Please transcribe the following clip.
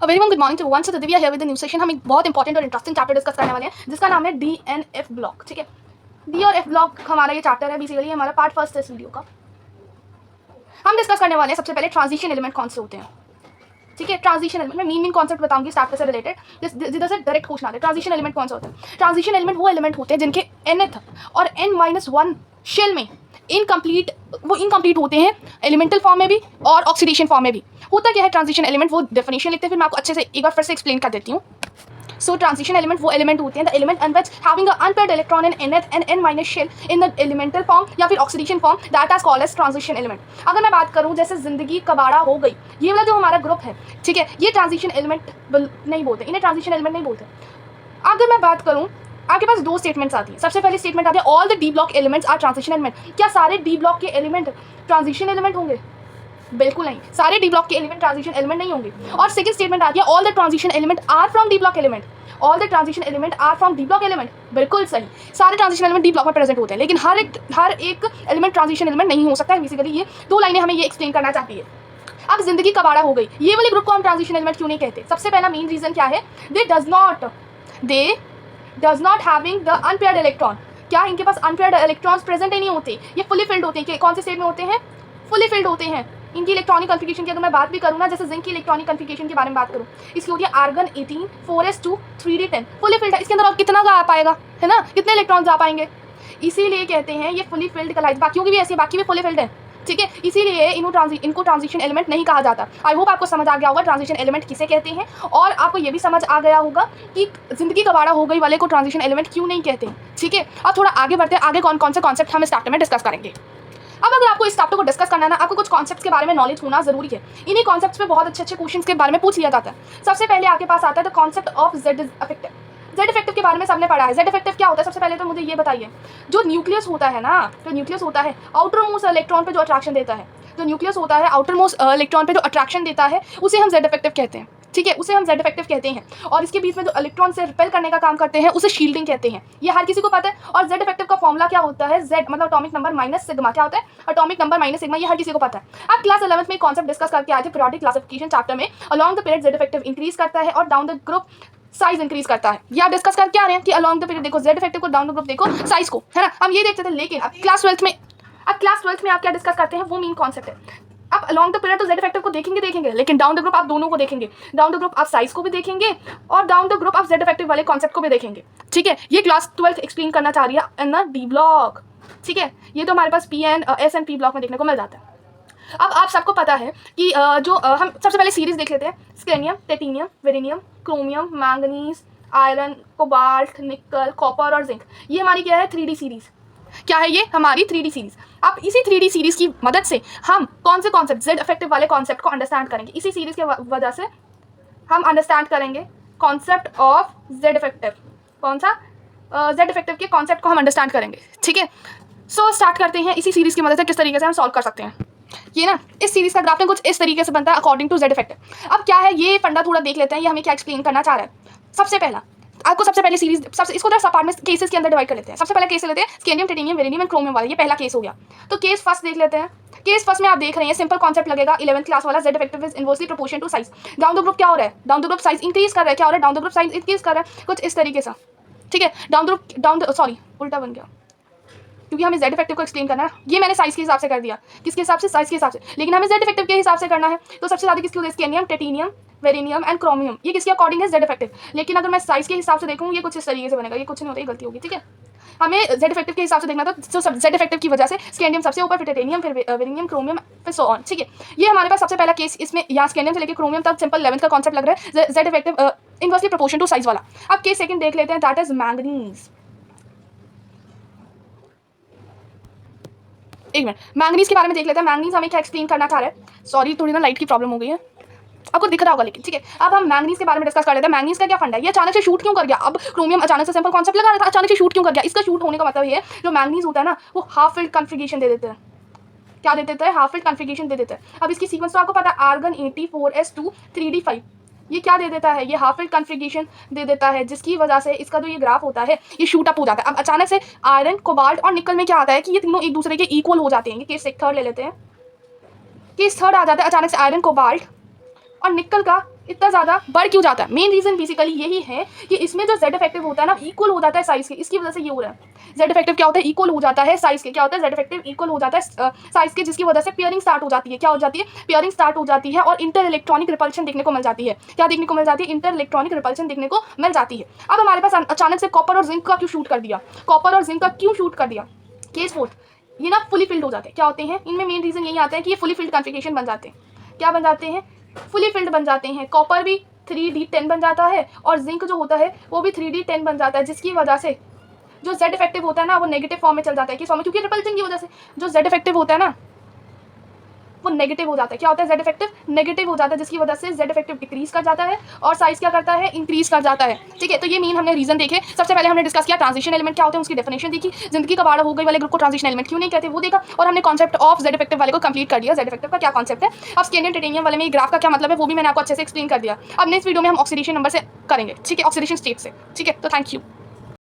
Very good morning to one. So Divya here with the new session. हम एक बहुत important और इंटरेस्टिंग चैप्टर डिस्कस करने वाले हैं जिसका नाम है डी एन एफ ब्लॉक। ठीक है, डी और एफ ब्लॉक हमारा ये चैप्टर है, बेसिकली हमारा पार्ट फर्स्ट है इस वीडियो का। हम डिस्कस करने वाले हैं सबसे पहले ट्रांजिशन एलिमेंट कौन से होते हैं। ठीक है, ट्रांजिशन एलिमेंट में मेन कॉन्सेप्ट बताऊंगी चैप्टर से रिलेटेड, जिधर से डायरेक्ट क्वेश्चन आता है। ट्रांजिशन एलिमेंट कौन सा होता है? ट्रांजिशन एलिमेंट वो एलिमेंट होते हैं जिनके nth और n-1 शेल में इनकम्प्लीट होते हैं, एलिमेंटल फॉर्म में भी और ऑक्सीडेशन फॉर्म में भी। होता क्या है ट्रांजिशन एलिमेंट, वो डेफिनेशन लिखते हैं, फिर मैं आपको अच्छे से एक बार फिर से एक्सप्लेन कर देती हूँ। सो ट्रांजिशन एलिमेंट वो एलिमेंट होते हैं the element in which having a unpaired electron in nth and n- shell in the elemental form या फिर oxidation form, that is called as transition element. अगर मैं बात करूँ जैसे जिंदगी कबाड़ा हो गई, ये वाला जो हमारा ग्रुप है, ठीक है, ये ट्रांजिशन एलिमेंट नहीं बोलते, इन्हें ट्रांजिशन एलिमेंट नहीं बोलते। अगर मैं बात करूँ, आपके पास दो स्टेटमेंट्स आती है। सबसे पहले स्टेटमेंट आती है all the D block elements are transition element. क्या सारे डी ब्लॉक के एलिमेंट ट्रांजिशन एलिमेंट होंगे? बिल्कुल नहीं, सारे डी ब्लॉक के एलिमेंट ट्रांजिशन एलिमेंट नहीं होंगे। और सेकंड स्टेटमेंट आती है all the transition element are from D block element. All the transition element are from D block element, बिल्कुल सही, सारे ट्रांजिशन एलिमेंट डी ब्लॉक में प्रेजेंट होते हैं, लेकिन हर एक एलिमेंट ट्रांजिशन एलिमेंट नहीं हो सकता है। बेसिकली ये दो लाइनें हमें ये एक्सप्लेन करना चाहती है। अब जिंदगी कबाड़ा हो गई, ये वाले ग्रुप को हम ट्रांजिशन एलिमेंट क्यों नहीं कहते? सबसे पहला मेन रीजन क्या है, दे does not having the unpaired electron. क्या इनके पास अनपेयर्ड इलेक्ट्रॉन्स प्रेजेंट ही नहीं होते? ये फुली फिल्ड होते हैं। कौन से स्टेट में होते हैं? फुली फिल्ड होते हैं। इनकी इलेक्ट्रॉनिक कन्फिगरेशन की अगर मैं बात भी करूँ ना, जैसे जिंक की इलेक्ट्रॉनिक कन्फिगरेशन के बारे में बात करूँ, इसकी होती है argon 18 4s2 3d10, fully filled है। इसके अंदर और कितना जा पाएगा, है ना, कितने इलेक्ट्रॉन जा पाएंगे? इसीलिए कहते हैं ये फुली फिल्ड कहलाइज। बाकियों की भी ऐसे, बाकी भी फुली फिल्ड है, ठीक है, इसीलिए इनको ट्रांजिशन एलिमेंट नहीं कहा जाता। आई होप आपको समझ आ गया होगा ट्रांजिशन एलिमेंट किसे कहते हैं, और आपको ये भी समझ आ गया होगा कि जिंदगी कबाड़ा हो गई वाले को ट्रांजिशन एलिमेंट क्यों नहीं कहते। ठीक है, अब थोड़ा आगे बढ़ते हैं, आगे कौन कौन से कॉन्सेप्ट हम इस चैप्टर में डिस्कस करेंगे। अब अगर आपको इस चैप्टर को डिस्कस करना है ना, आपको कुछ कॉन्सेप्ट्स के बारे में नॉलेज होना जरूरी है। इन्हीं कॉन्सेप्ट्स पे बहुत अच्छे क्वेश्चंस के बारे में पूछ लिया जाता है। सबसे पहले आपके पास आता है the concept of Z effective. Z effective के बारे में सबने पढ़ा है। जेड इफेक्टिव क्या होता है? सबसे पहले तो मुझे ये बताइए, जो न्यूक्लियस होता है ना, जो न्यूक्लियस होता है आउटर मोस्ट इलेक्ट्रॉन पे जो अट्रैक्शन देता है, जो न्यूक्लियस होता है आउटर मोस्ट इलेक्ट्रॉन पे जो अट्रैक्शन देता है, उसे हम जेड इफेक्टिव कहते हैं। ठीक है, उसे हम जेड इफेक्टिव कहते हैं। और इसके बीच में जो इलेक्ट्रॉन से रिपेल करने का काम करते हैं उसे शील्डिंग कहते हैं। ये हर किसी को पता है। और जेड इफेक्टिव का फॉर्मूला क्या होता है? जेड मतलब एटॉमिक नंबर माइनस सिग्मा। क्या होता है? Atomic number minus sigma. ये हर किसी को पता है। आप क्लास 11th में कॉन्सेप्ट डिस्कस करके आए थे पीरियोडिक क्लासिफिकेशन चैप्टर में। Along the period Z effective increase करता है और down the group size increase करता है। ये आप डिस्कस करके आ रहे हैं कि अलॉन्ग द पीरियड देखो जेड इफेक्टिव को, डाउन द ग्रुप देखो साइज को, है ना, हम ये देखते थे। लेकिन अब क्लास 12th में आप क्या डिस्कस करते हैं, वो मेन कॉन्सेप्ट है। आप अलॉन्ग द पीरियड तो जेड इफेक्टिव को देखेंगे, लेकिन डाउन द ग्रुप आप दोनों को देखेंगे। डाउन द ग्रुप आप साइज को भी देखेंगे और डाउन द ग्रुप आप जेड इफेक्टिव वाले कॉन्सेप्ट को भी देखेंगे। ठीक है, ये क्लास 12th एक्सप्लेन करना चाह रही है इन द डी ब्लॉक। ठीक है, ये तो हमारे पास P and S and P block में देखने को मिल जाता है। अब आप सबको पता है कि हम सबसे पहले सीरीज देख लेते हैं। स्केनियम, टेटिनियम, वेरिनियम, क्रोमियम, मैंगनीज, आयरन, कोबाल्ट, निकल, कॉपर और जिंक। ये हमारी क्या है? 3D series. क्या है ये? हमारी 3D सीरीज। अब इसी 3D सीरीज की मदद से हम कौन से कॉन्सेप्ट, जेड इफेक्टिव वाले कॉन्सेप्ट को अंडरस्टैंड करेंगे। इसी सीरीज के वजह से हम अंडरस्टैंड करेंगे कॉन्सेप्ट ऑफ जेड इफेक्टिव। कौन सा? जेड इफेक्टिव के कॉन्सेप्ट को हम अंडरस्टैंड करेंगे। ठीक है, सो स्टार्ट करते हैं इसी सीरीज की मदद से किस तरीके से हम सॉल्व कर सकते हैं। ये ना, इस सीरीज का ग्राफ में कुछ इस तरीके से बनता है अकॉर्डिंग टू जेड इफेक्टिव। अब क्या है ये फंडा, थोड़ा देख लेते हैं ये हमें क्या एक्सप्लेन करना चाह रहा है। सबसे पहले सीरीज, इसको तो सब पार्ट में केसेस के अंदर डिवाइड कर लेते हैं। सबसे पहले केस लेते हैं स्केनियम, टेटिनियम, वेरिनियम एंड क्रोमियम वाला। ये पहला केस हो गया। तो केस फर्स्ट देख लेते हैं। केस फर्स्ट में आप देख रहे हैं सिंपल कॉन्सेप्ट लगेगा 11th क्लास वाला, Z effective is inversely proportion to size. Down the group क्या हो रहा है? Down the group size increase कर रहा है। क्या हो रहा है? Down the group size increase कर रहा है, कुछ इस तरीके से। ठीक है, उल्टा बन गया क्योंकि हमें जेड इफेक्टिव को एक्सप्लेन करना है। ये मैंने साइज के हिसाब से कर दिया, किसके हिसाब से? साइज के हिसाब से। लेकिन हमें जेड इफेक्टिव के हिसाब से करना है, तो सबसे ज़्यादा किसकी होती है? स्केनियम, टेटिनियम, वेरिनियम एंड क्रोमियम। ये किसके अकॉर्डिंग है? Z effective. लेकिन अगर मैं साइज के हिसाब से देखूँ, ये कुछ इस तरीके से बनेगा। ये कुछ नहीं होता, गलती होगी। ठीक है, हमें जेड इफेक्टिव के हिसाब से देखना था, तो जेड इफेक्टिव की वजह से स्केनियम सबसे ऊपर, फिर टेटिनियम, फिर वेरिनियम, क्रोमियम, फिर सो ऑन। ठीक है, ये हमारे पास सबसे पहला केस। इसमें यहाँ स्केनियम से लेकर क्रोमियम तक सिंपल 11th का कॉन्सेप्ट लग रहा है, Z effective inversely proportion to size वाला। अब केस सेकंड देख लेते हैं, दैट इज मैंगनीज। एक मिनट, मैंगनीज के बारे में देख लेते हैं। मैंगनीज हमें क्या एक्सप्लेन करना चाह रहा है? सॉरी, थोड़ी ना लाइट की प्रॉब्लम हो गई है, आपको दिख रहा होगा लेकिन। ठीक है, अब हम मैंगनीज के बारे में डिस्कस कर लेते हैं। मैंगनीज का क्या फंडा है? ये अचानक से शूट क्यों कर गया? अब क्रोमियम अचानक से सिंपल कॉन्सेप्ट लगा रहा था, अचानक से शूट क्यों कर गया? इसका शूट होने का मतलब ये है, जो मैंगनीज होता है ना, वो हाफ फिल्ड कन्फिगरेशन दे देते हैं। क्या दे देते हैं? हाफ फिल्ड कन्फिगरेशन दे देते हैं। अब इसकी सीक्वेंस तो आपको पता है, आर्गन 80 4s2 3d5। ये क्या दे देता है? ये हाफ फिल्ड कन्फिगरेशन दे देता है, जिसकी वजह से इसका जो ये ग्राफ होता है ये शूट अप हो जाता है। अब अचानक से आयरन, कोबाल्ट और निकल में क्या आता है कि ये तीनों एक दूसरे के इक्वल हो जाते हैं। ये केस थर्ड ले लेते हैं। केस थर्ड आ जाता है, अचानक से आयरन, कोबाल्ट और निकल का इतना ज़्यादा बढ़ क्यों जाता है? मेन रीज़न बेसिकली यही है कि इसमें जो जेड इफेक्टिव होता है ना, इक्वल हो जाता है साइज़ के, इसकी वजह से ये हो रहा है। जेड इफेक्टिव क्या होता है? इक्वल हो जाता है साइज़ के। क्या होता है? जेड इफेक्टिव इक्वल हो जाता है साइज़ के, जिसकी वजह से पेयरिंग स्टार्ट हो जाती है। क्या हो जाती है? पेयरिंग स्टार्ट हो जाती है और इंटर इलेक्ट्रॉनिक रिपल्शन देखने को मिल जाती है। क्या देखने को मिल जाती है? इंटर इलेक्ट्रॉनिक रिपल्शन देखने को मिल जाती है। अब हमारे पास अचानक से कॉपर और जिंक का क्यों शूट कर दिया? कॉपर और जिंक का क्यों शूट कर दिया? केस फोर्थ, ये ना फुली फिल्ड हो जाते हैं। क्या होते हैं? इनमें मेन रीज़न यही आता है कि ये फुली फिल्ड कॉन्फ़िगरेशन बन जाते हैं। क्या बन जाते हैं? फुली फिल्ड बन जाते हैं। कॉपर भी 3d10 बन जाता है और जिंक जो होता है वो भी 3d10 बन जाता है, जिसकी वजह से जो जेड इफेक्टिव होता है ना वो नेगेटिव फॉर्म में चल जाता है। किस फॉर्म में? क्योंकि रिपल्शन की वजह से जो जेड इफेक्टिव होता है ना वो नेगेटिव हो जाता है। क्या होता है? जेड इफेक्टिव नेगेटिव हो जाता है, जिसकी वजह से जेड इफेक्टिव डिक्रीज कर जाता है और साइज क्या करता है? इंक्रीज कर जाता है। ठीक है, तो ये मेन हमने रीजन देखे। सबसे पहले हमने डिस्कस किया ट्रांजिशन एलिमेंट क्या होते हैं, उसकी डेफिनेशन देखी। जिंदगी का बाड़ा हो गई वाले ग्रुप को ट्रांजिशन एलिमेंट क्यों नहीं कहते वो देखा, और हमने कॉन्सेप्ट ऑफ जेड इफेक्टिव वाले को कंप्लीट कर दिया। जेड इफेक्टिव का क्या कॉन्सेप्ट है। अब स्कैंडियम टाइटेनियम वाले में ग्राफ का क्या मतलब है वो भी मैंने आपको अच्छे से एक्सप्लेन कर दिया। अब नेक्स्ट वीडियो में हम ऑक्सीडेशन नंबर से करेंगे। ठीक है, ऑक्सीडेशन स्टेट से। ठीक है, तो थैंक यू।